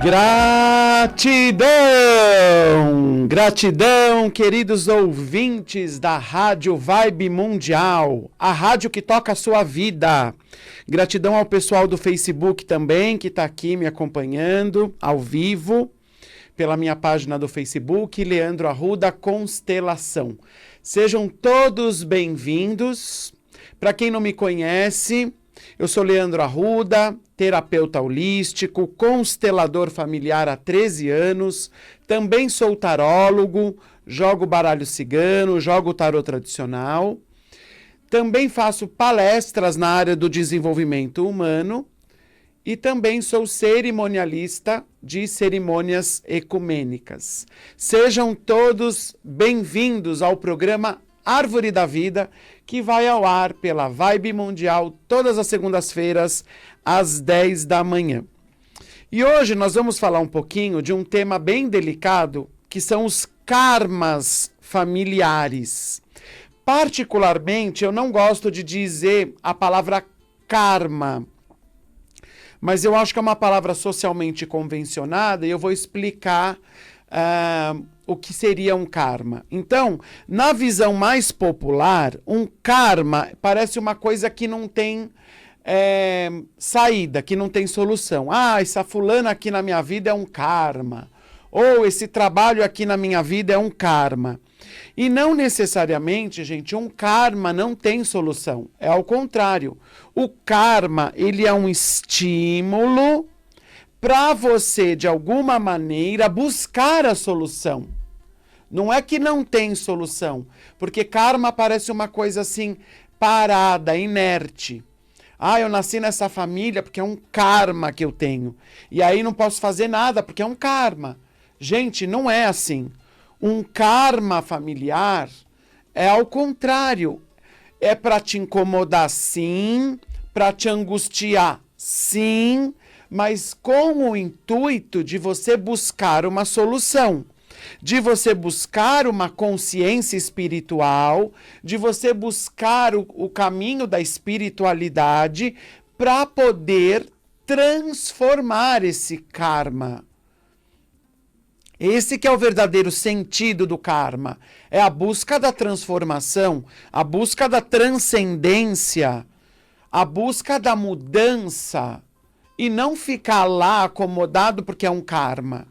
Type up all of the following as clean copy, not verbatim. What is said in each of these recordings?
Gratidão! Gratidão, queridos ouvintes da Rádio Vibe Mundial, a rádio que toca a sua vida. Gratidão ao pessoal do Facebook também, que está aqui me acompanhando ao vivo, pela minha página do Facebook, Leandro Arruda Constelação. Sejam todos bem-vindos. Para quem não me conhece, eu sou Leandro Arruda, terapeuta holístico, constelador familiar há 13 anos, também sou tarólogo, jogo baralho cigano, jogo tarô tradicional, também faço palestras na área do desenvolvimento humano e também sou cerimonialista de cerimônias ecumênicas. Sejam todos bem-vindos ao programa Árvore da Vida, que vai ao ar pela Vibe Mundial todas as segundas-feiras, às 10 da manhã. E hoje nós vamos falar um pouquinho de um tema bem delicado, que são os karmas familiares. Particularmente, eu não gosto de dizer a palavra karma, mas eu acho que é uma palavra socialmente convencionada e eu vou explicar o que seria um karma. Então, na visão mais popular, um karma parece uma coisa que não tem saída, que não tem solução. Ah, essa fulana aqui na minha vida é um karma. Ou esse trabalho aqui na minha vida é um karma. E não necessariamente, gente, um karma não tem solução. É ao contrário. O karma, ele é um estímulo para você, de alguma maneira, buscar a solução. Não é que não tem solução, porque karma parece uma coisa assim, parada, inerte. Ah, eu nasci nessa família porque é um karma que eu tenho. E aí não posso fazer nada porque é um karma. Gente, não é assim. Um karma familiar é ao contrário. É para te incomodar, sim, para te angustiar, sim, mas com o intuito de você buscar uma solução, de você buscar uma consciência espiritual, de você buscar o caminho da espiritualidade para poder transformar esse karma. Esse que é o verdadeiro sentido do karma. É a busca da transformação, a busca da transcendência, a busca da mudança, e não ficar lá acomodado porque é um karma.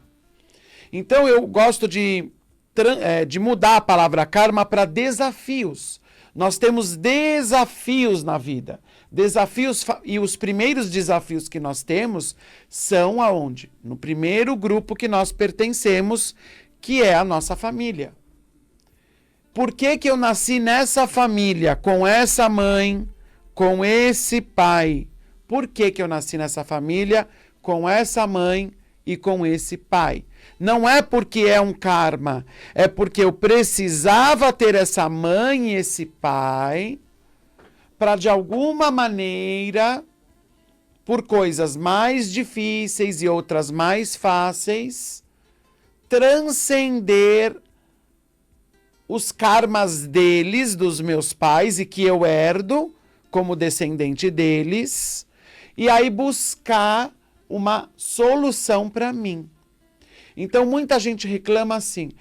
Então eu gosto de mudar a palavra karma para desafios. Nós temos desafios na vida. Desafios, e os primeiros desafios que nós temos são aonde? No primeiro grupo que nós pertencemos, que é a nossa família. Por que que eu nasci nessa família, com essa mãe, com esse pai? Por que que eu nasci nessa família, com essa mãe e com esse pai? Não é porque é um karma, é porque eu precisava ter essa mãe e esse pai para, de alguma maneira, por coisas mais difíceis e outras mais fáceis, transcender os karmas deles, dos meus pais, e que eu herdo como descendente deles, e aí buscar uma solução para mim. Então muita gente reclama assim,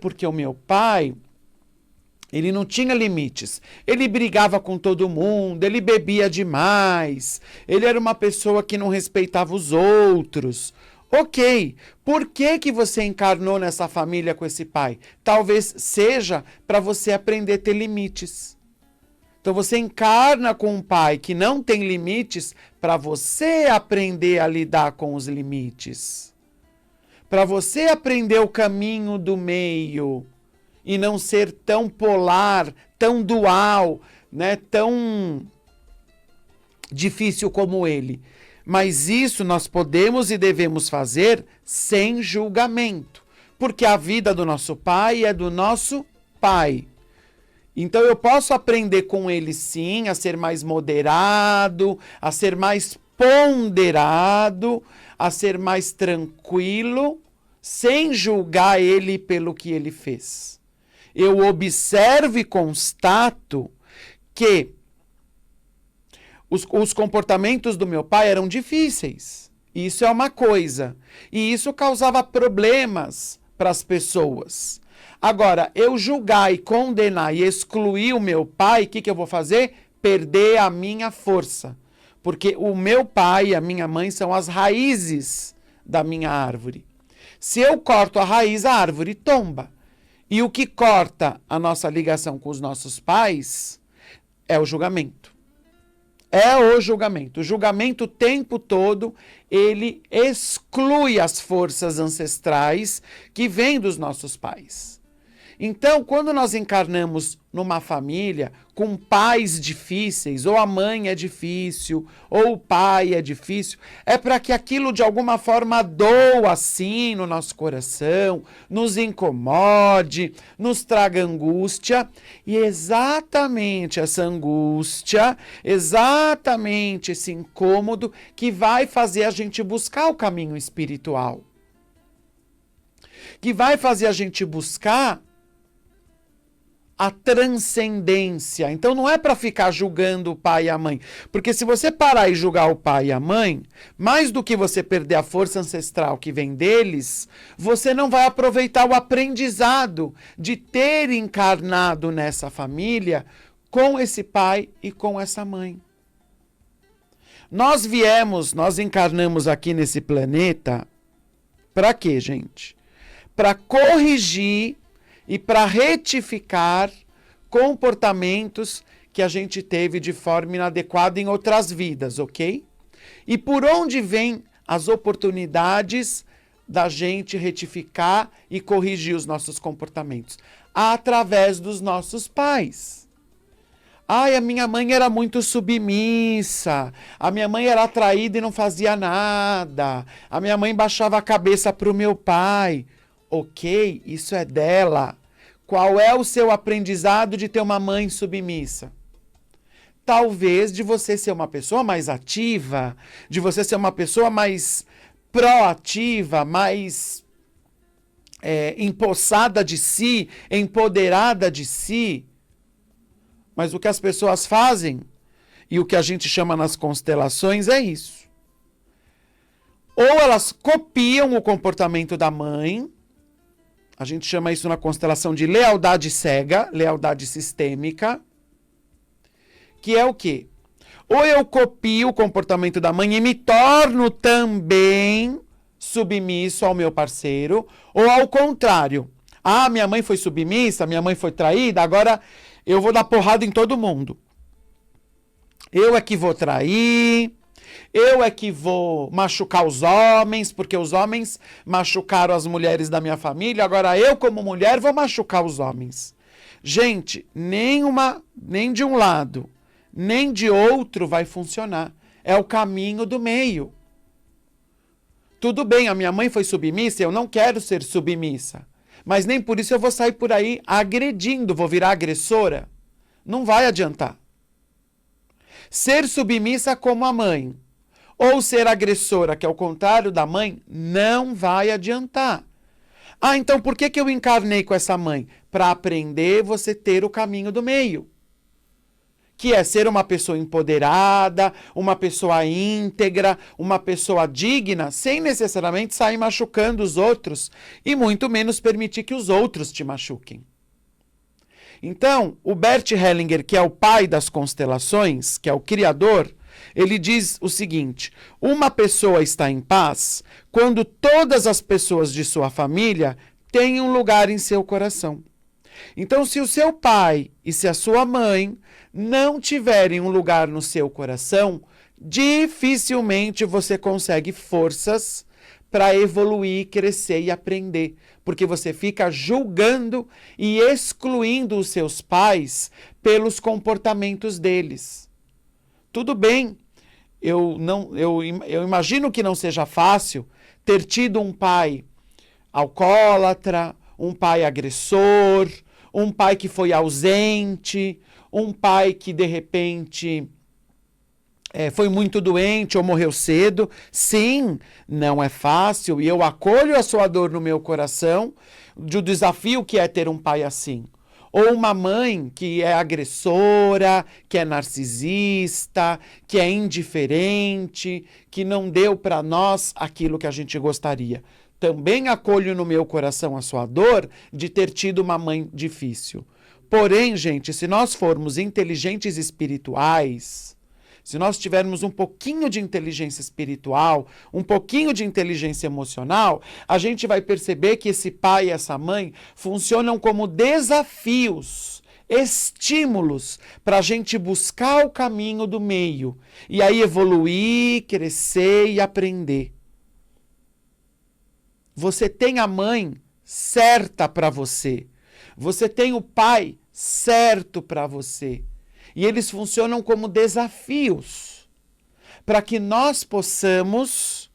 porque o meu pai, ele não tinha limites, ele brigava com todo mundo, ele bebia demais, ele era uma pessoa que não respeitava os outros. Ok, por que que você encarnou nessa família com esse pai? Talvez seja para você aprender a ter limites. Então você encarna com um pai que não tem limites para você aprender a lidar com os limites. Para você aprender o caminho do meio e não ser tão polar, tão dual, né, tão difícil como ele. Mas isso nós podemos e devemos fazer sem julgamento, porque a vida do nosso pai é do nosso pai. Então eu posso aprender com ele sim, a ser mais moderado, a ser mais ponderado, a ser mais tranquilo, sem julgar ele pelo que ele fez. Eu observo e constato que os comportamentos do meu pai eram difíceis. Isso é uma coisa. E isso causava problemas para as pessoas. Agora, eu julgar e condenar e excluir o meu pai, o que eu vou fazer? Perder a minha força. Porque o meu pai e a minha mãe são as raízes da minha árvore. Se eu corto a raiz, a árvore tomba. E o que corta a nossa ligação com os nossos pais é o julgamento. É o julgamento. O julgamento o tempo todo, ele exclui as forças ancestrais que vêm dos nossos pais. Então, quando nós encarnamos numa família com pais difíceis, ou a mãe é difícil, ou o pai é difícil, é para que aquilo de alguma forma doa assim no nosso coração, nos incomode, nos traga angústia. E exatamente essa angústia, exatamente esse incômodo que vai fazer a gente buscar o caminho espiritual. Que vai fazer a gente buscar a transcendência. Então não é para ficar julgando o pai e a mãe. Porque se você parar e julgar o pai e a mãe, mais do que você perder a força ancestral que vem deles, você não vai aproveitar o aprendizado de ter encarnado nessa família com esse pai e com essa mãe. Nós encarnamos aqui nesse planeta, para quê, gente? Para corrigir e para retificar comportamentos que a gente teve de forma inadequada em outras vidas, ok? E por onde vêm as oportunidades da gente retificar e corrigir os nossos comportamentos? Através dos nossos pais. Ai, a minha mãe era muito submissa, a minha mãe era atraída e não fazia nada, a minha mãe baixava a cabeça para o meu pai. Ok, isso é dela. Qual é o seu aprendizado de ter uma mãe submissa? Talvez de você ser uma pessoa mais ativa, de você ser uma pessoa mais proativa, mais empossada de si, empoderada de si. Mas o que as pessoas fazem, e o que a gente chama nas constelações, é isso. Ou elas copiam o comportamento da mãe, a gente chama isso na constelação de lealdade cega, lealdade sistêmica, que é o quê? Ou eu copio o comportamento da mãe e me torno também submisso ao meu parceiro, ou ao contrário. Ah, minha mãe foi submissa, minha mãe foi traída, agora eu vou dar porrada em todo mundo. Eu é que vou trair, eu é que vou machucar os homens, porque os homens machucaram as mulheres da minha família, agora eu, como mulher, vou machucar os homens. Gente, nem de um lado, nem de outro vai funcionar. É o caminho do meio. Tudo bem, a minha mãe foi submissa, eu não quero ser submissa. Mas nem por isso eu vou sair por aí agredindo, vou virar agressora. Não vai adiantar. Ser submissa como a mãe, ou ser agressora, que é o contrário da mãe, não vai adiantar. Ah, então por que eu encarnei com essa mãe? Para aprender você ter o caminho do meio. Que é ser uma pessoa empoderada, uma pessoa íntegra, uma pessoa digna, sem necessariamente sair machucando os outros e muito menos permitir que os outros te machuquem. Então, o Bert Hellinger, que é o pai das constelações, que é o criador, ele diz o seguinte: uma pessoa está em paz quando todas as pessoas de sua família têm um lugar em seu coração. Então, se o seu pai e se a sua mãe não tiverem um lugar no seu coração, dificilmente você consegue forças para evoluir, crescer e aprender. Porque você fica julgando e excluindo os seus pais pelos comportamentos deles. Tudo bem, eu imagino que não seja fácil ter tido um pai alcoólatra, um pai agressor, um pai que foi ausente, um pai que de repente foi muito doente ou morreu cedo. Sim, não é fácil e eu acolho a sua dor no meu coração do desafio que é ter um pai assim. Ou uma mãe que é agressora, que é narcisista, que é indiferente, que não deu para nós aquilo que a gente gostaria. Também acolho no meu coração a sua dor de ter tido uma mãe difícil. Porém, gente, se nós formos inteligentes espirituais, se nós tivermos um pouquinho de inteligência espiritual, um pouquinho de inteligência emocional, a gente vai perceber que esse pai e essa mãe funcionam como desafios, estímulos para a gente buscar o caminho do meio e aí evoluir, crescer e aprender. Você tem a mãe certa para você. Você tem o pai certo para você. E eles funcionam como desafios para que nós possamos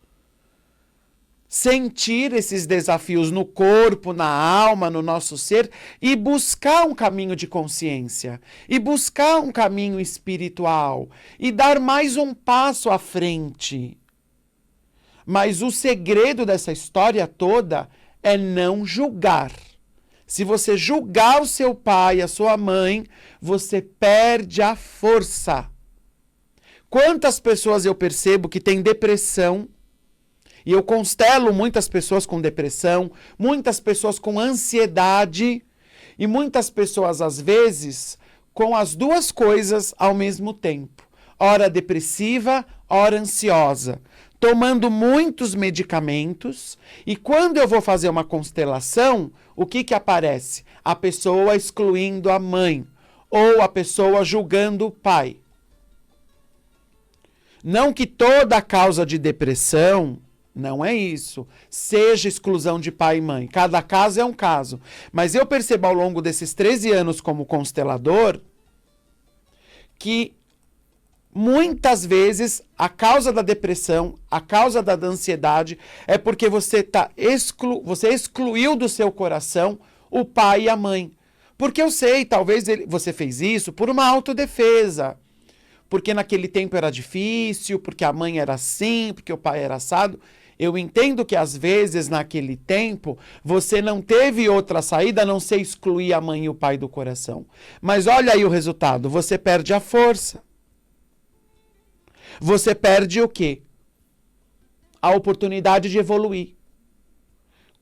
sentir esses desafios no corpo, na alma, no nosso ser e buscar um caminho de consciência, e buscar um caminho espiritual e dar mais um passo à frente. Mas o segredo dessa história toda é não julgar. Se você julgar o seu pai, a sua mãe, você perde a força. Quantas pessoas eu percebo que têm depressão, e eu constelo muitas pessoas com depressão, muitas pessoas com ansiedade, e muitas pessoas, às vezes, com as duas coisas ao mesmo tempo. Ora depressiva, ora ansiosa. Tomando muitos medicamentos, e quando eu vou fazer uma constelação, o que aparece? A pessoa excluindo a mãe, ou a pessoa julgando o pai. Não que toda a causa de depressão, não é isso, seja exclusão de pai e mãe. Cada caso é um caso. Mas eu percebo ao longo desses 13 anos como constelador, que muitas vezes a causa da depressão, a causa da ansiedade é porque você excluiu do seu coração o pai e a mãe. Porque eu sei, talvez você fez isso por uma autodefesa. Porque naquele tempo era difícil, porque a mãe era assim, porque o pai era assado. Eu entendo que às vezes naquele tempo você não teve outra saída a não ser excluir a mãe e o pai do coração. Mas olha aí o resultado, você perde a força. Você perde o quê? A oportunidade de evoluir.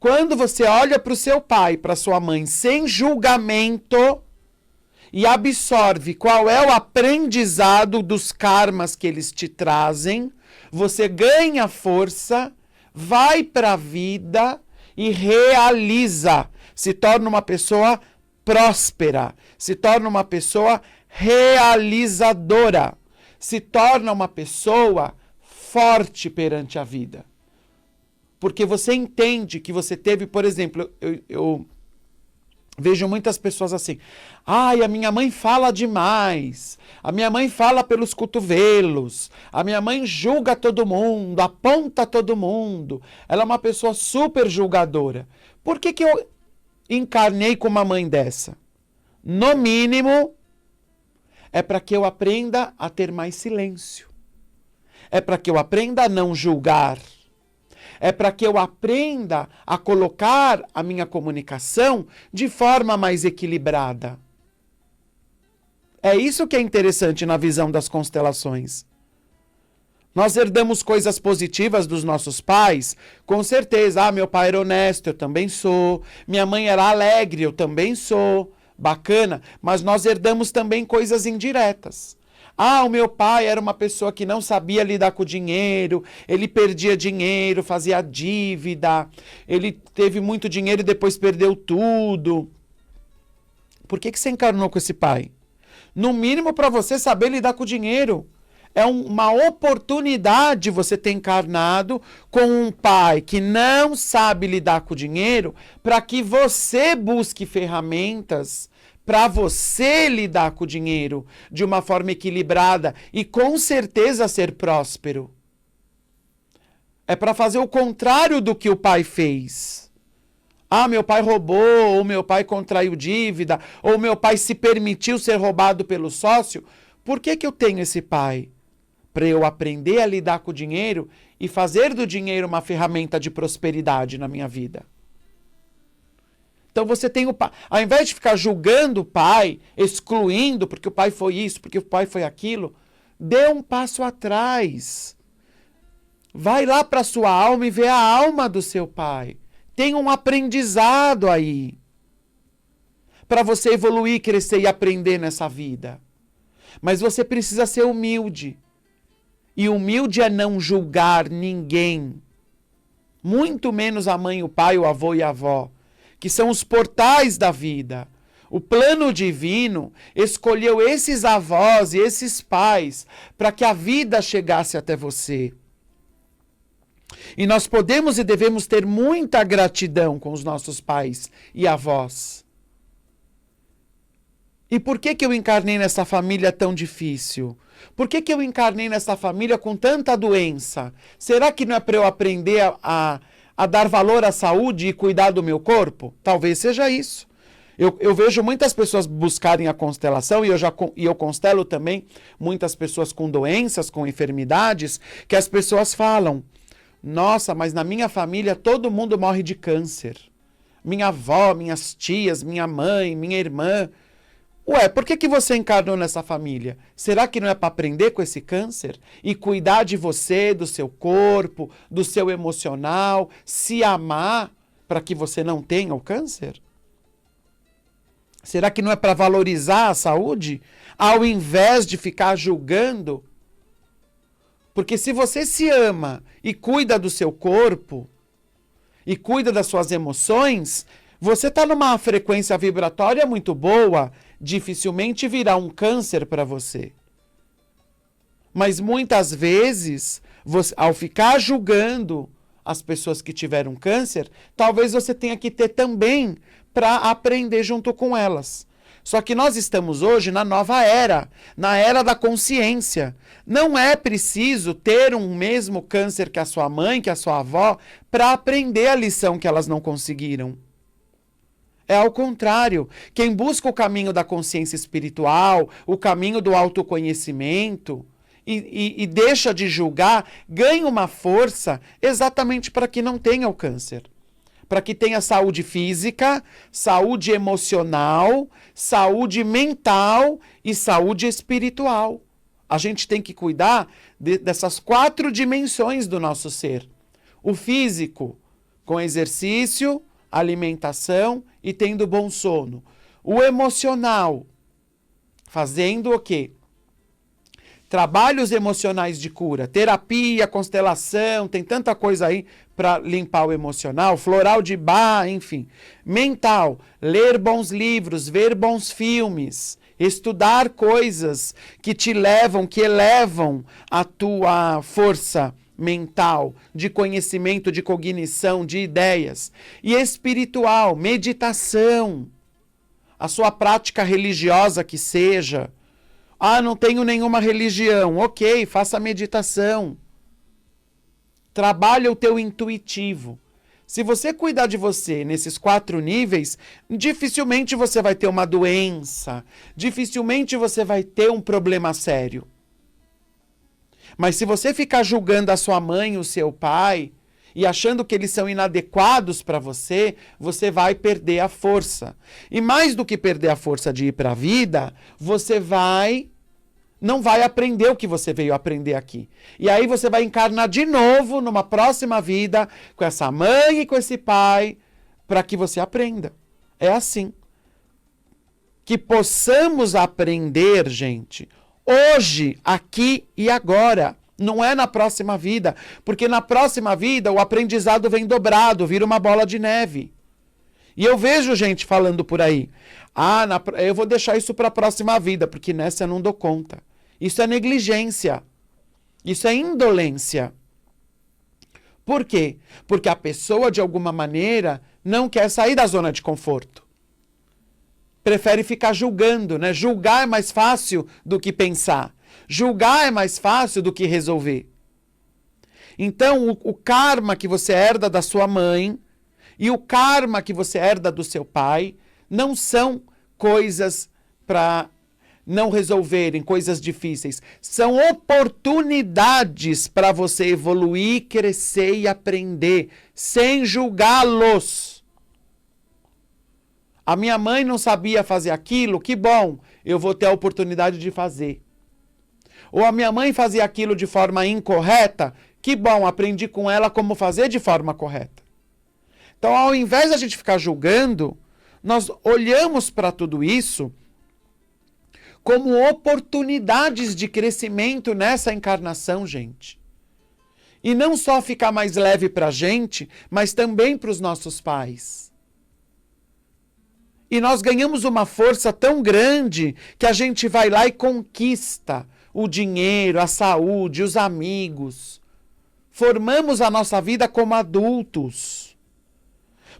Quando você olha para o seu pai, para sua mãe, sem julgamento e absorve qual é o aprendizado dos karmas que eles te trazem, você ganha força, vai para a vida e realiza. Se torna uma pessoa próspera, se torna uma pessoa realizadora. Se torna uma pessoa forte perante a vida. Porque você entende que você teve, por exemplo, eu vejo muitas pessoas assim, ai, a minha mãe fala demais, a minha mãe fala pelos cotovelos, a minha mãe julga todo mundo, aponta todo mundo, ela é uma pessoa super julgadora. Por que eu encarnei com uma mãe dessa? No mínimo, é para que eu aprenda a ter mais silêncio. É para que eu aprenda a não julgar. É para que eu aprenda a colocar a minha comunicação de forma mais equilibrada. É isso que é interessante na visão das constelações. Nós herdamos coisas positivas dos nossos pais, com certeza. Ah, meu pai era honesto, eu também sou. Minha mãe era alegre, eu também sou. Bacana, mas nós herdamos também coisas indiretas. Ah, o meu pai era uma pessoa que não sabia lidar com o dinheiro, ele perdia dinheiro, fazia dívida, ele teve muito dinheiro e depois perdeu tudo. Por que você encarnou com esse pai? No mínimo para você saber lidar com o dinheiro. É uma oportunidade você ter encarnado com um pai que não sabe lidar com o dinheiro para que você busque ferramentas para você lidar com o dinheiro de uma forma equilibrada e com certeza ser próspero. É para fazer o contrário do que o pai fez. Ah, meu pai roubou, ou meu pai contraiu dívida, ou meu pai se permitiu ser roubado pelo sócio. Por que eu tenho esse pai? Para eu aprender a lidar com o dinheiro e fazer do dinheiro uma ferramenta de prosperidade na minha vida. Então você tem o pai. Ao invés de ficar julgando o pai, excluindo porque o pai foi isso, porque o pai foi aquilo, dê um passo atrás. Vai lá para a sua alma e vê a alma do seu pai. Tem um aprendizado aí. Para você evoluir, crescer e aprender nessa vida. Mas você precisa ser humilde. E humilde é não julgar ninguém. Muito menos a mãe, o pai, o avô e a avó. Que são os portais da vida. O plano divino escolheu esses avós e esses pais para que a vida chegasse até você. E nós podemos e devemos ter muita gratidão com os nossos pais e avós. E por que eu encarnei nessa família tão difícil? Por que eu encarnei nessa família com tanta doença? Será que não é para eu aprender a dar valor à saúde e cuidar do meu corpo? Talvez seja isso. Eu vejo muitas pessoas buscarem a constelação, e eu constelo também muitas pessoas com doenças, com enfermidades, que as pessoas falam: nossa, mas na minha família todo mundo morre de câncer. Minha avó, minhas tias, minha mãe, minha irmã. Ué, por que você encarnou nessa família? Será que não é para aprender com esse câncer? E cuidar de você, do seu corpo, do seu emocional, se amar para que você não tenha o câncer? Será que não é para valorizar a saúde? Ao invés de ficar julgando? Porque se você se ama e cuida do seu corpo, e cuida das suas emoções, você está numa frequência vibratória muito boa, dificilmente virá um câncer para você. Mas muitas vezes, ao ficar julgando as pessoas que tiveram câncer, talvez você tenha que ter também para aprender junto com elas. Só que nós estamos hoje na nova era, na era da consciência. Não é preciso ter um mesmo câncer que a sua mãe, que a sua avó, para aprender a lição que elas não conseguiram. É ao contrário. Quem busca o caminho da consciência espiritual, o caminho do autoconhecimento e deixa de julgar, ganha uma força exatamente para que não tenha o câncer. Para que tenha saúde física, saúde emocional, saúde mental e saúde espiritual. A gente tem que cuidar dessas 4 dimensões do nosso ser. O físico, com exercício, alimentação e tendo bom sono. O emocional, fazendo o quê? Trabalhos emocionais de cura, terapia, constelação, tem tanta coisa aí para limpar o emocional, floral de Bach, enfim. Mental, ler bons livros, ver bons filmes, estudar coisas que te levam, que elevam a tua força mental, de conhecimento, de cognição, de ideias. E espiritual, meditação, a sua prática religiosa que seja. Ah, não tenho nenhuma religião. Ok, faça meditação. Trabalha o teu intuitivo. Se você cuidar de você nesses 4 níveis, dificilmente você vai ter uma doença, dificilmente você vai ter um problema sério. Mas se você ficar julgando a sua mãe e o seu pai e achando que eles são inadequados para você, você vai perder a força. E mais do que perder a força de ir para a vida, você não vai aprender o que você veio aprender aqui. E aí você vai encarnar de novo numa próxima vida com essa mãe e com esse pai para que você aprenda. É assim. Que possamos aprender, gente, hoje, aqui e agora. Não é na próxima vida. Porque na próxima vida o aprendizado vem dobrado, vira uma bola de neve. E eu vejo gente falando por aí. Ah, eu vou deixar isso para a próxima vida, porque nessa eu não dou conta. Isso é negligência. Isso é indolência. Por quê? Porque a pessoa, de alguma maneira, não quer sair da zona de conforto. Prefere ficar julgando, né? Julgar é mais fácil do que pensar. Julgar é mais fácil do que resolver. Então, o karma que você herda da sua mãe e o karma que você herda do seu pai não são coisas para não resolverem, coisas difíceis. São oportunidades para você evoluir, crescer e aprender, sem julgá-los. A minha mãe não sabia fazer aquilo, que bom, eu vou ter a oportunidade de fazer. Ou a minha mãe fazia aquilo de forma incorreta, que bom, aprendi com ela como fazer de forma correta. Então, ao invés de a gente ficar julgando, nós olhamos para tudo isso como oportunidades de crescimento nessa encarnação, gente. E não só ficar mais leve para a gente, mas também para os nossos pais. E nós ganhamos uma força tão grande que a gente vai lá e conquista o dinheiro, a saúde, os amigos. Formamos a nossa vida como adultos.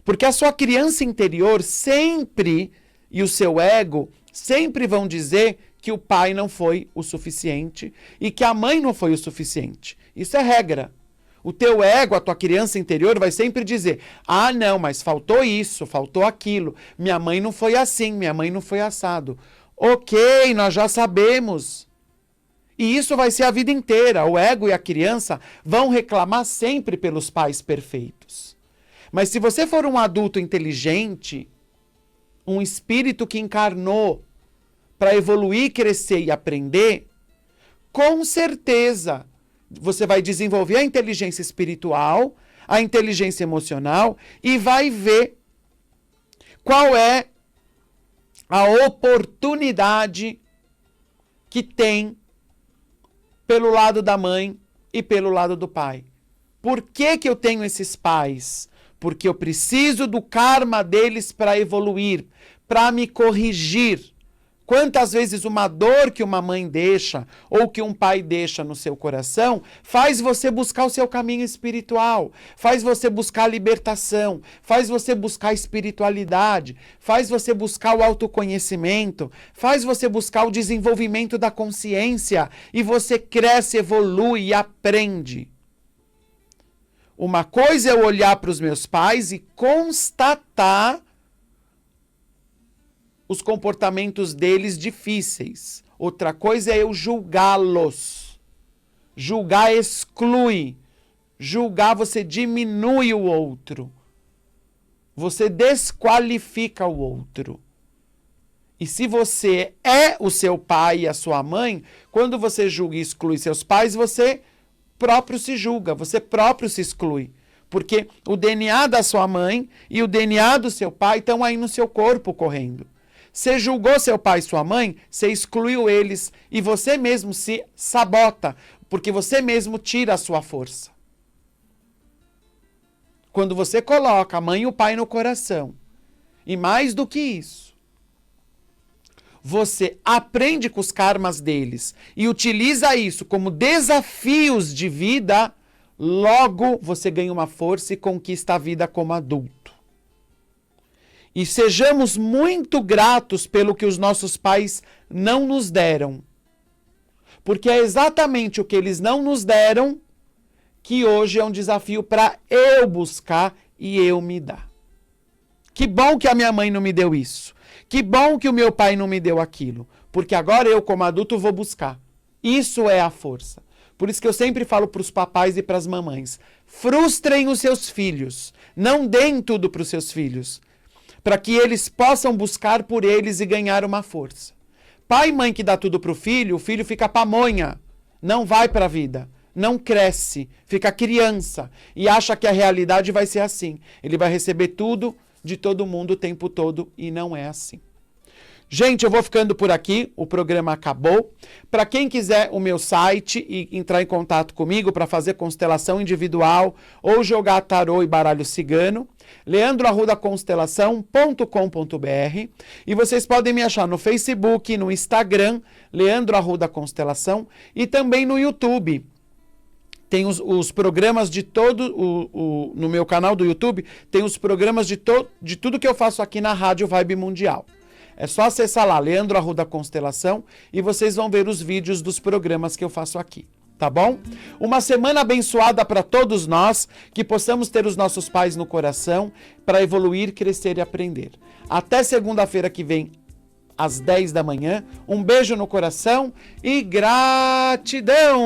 Porque a sua criança interior sempre, e o seu ego, sempre vão dizer que o pai não foi o suficiente e que a mãe não foi o suficiente. Isso é regra. O teu ego, a tua criança interior vai sempre dizer, ah não, mas faltou isso, faltou aquilo, minha mãe não foi assim, minha mãe não foi assado. Ok, nós já sabemos. E isso vai ser a vida inteira. O ego e a criança vão reclamar sempre pelos pais perfeitos. Mas se você for um adulto inteligente, um espírito que encarnou para evoluir, crescer e aprender, com certeza você vai desenvolver a inteligência espiritual, a inteligência emocional e vai ver qual é a oportunidade que tem pelo lado da mãe e pelo lado do pai. Por que eu tenho esses pais? Porque eu preciso do karma deles para evoluir, para me corrigir. Quantas vezes uma dor que uma mãe deixa ou que um pai deixa no seu coração faz você buscar o seu caminho espiritual, faz você buscar a libertação, faz você buscar a espiritualidade, faz você buscar o autoconhecimento, faz você buscar o desenvolvimento da consciência e você cresce, evolui e aprende. Uma coisa é eu olhar para os meus pais e constatar os comportamentos deles difíceis. Outra coisa é eu julgá-los. Julgar exclui. Julgar você diminui o outro. Você desqualifica o outro. E se você é o seu pai e a sua mãe, quando você julga e exclui seus pais, você próprio se julga, você próprio se exclui. Porque o DNA da sua mãe e o DNA do seu pai estão aí no seu corpo correndo. Você julgou seu pai e sua mãe, você excluiu eles e você mesmo se sabota, porque você mesmo tira a sua força. Quando você coloca a mãe e o pai no coração, e mais do que isso, você aprende com os karmas deles e utiliza isso como desafios de vida, logo você ganha uma força e conquista a vida como adulto. E sejamos muito gratos pelo que os nossos pais não nos deram. Porque é exatamente o que eles não nos deram que hoje é um desafio para eu buscar e eu me dar. Que bom que a minha mãe não me deu isso. Que bom que o meu pai não me deu aquilo. Porque agora eu, como adulto, vou buscar. Isso é a força. Por isso que eu sempre falo para os papais e para as mamães. Frustrem os seus filhos. Não deem tudo para os seus filhos. Para que eles possam buscar por eles e ganhar uma força. Pai e mãe que dá tudo para o filho fica pamonha, não vai para a vida, não cresce, fica criança e acha que a realidade vai ser assim. Ele vai receber tudo de todo mundo o tempo todo e não é assim. Gente, eu vou ficando por aqui, o programa acabou. Para quem quiser o meu site e entrar em contato comigo para fazer constelação individual ou jogar tarô e baralho cigano, leandroarrudaconstelação.com.br, e vocês podem me achar no Facebook, no Instagram, Leandro Arruda Constelação, e também no YouTube. Tem os programas de todo, no meu canal do YouTube, tem os programas de tudo que eu faço aqui na Rádio Vibe Mundial. É só acessar lá, Leandro Arruda Constelação, e vocês vão ver os vídeos dos programas que eu faço aqui, tá bom? Uma semana abençoada para todos nós, que possamos ter os nossos pais no coração para evoluir, crescer e aprender. Até segunda-feira que vem, às 10 da manhã. Um beijo no coração e gratidão!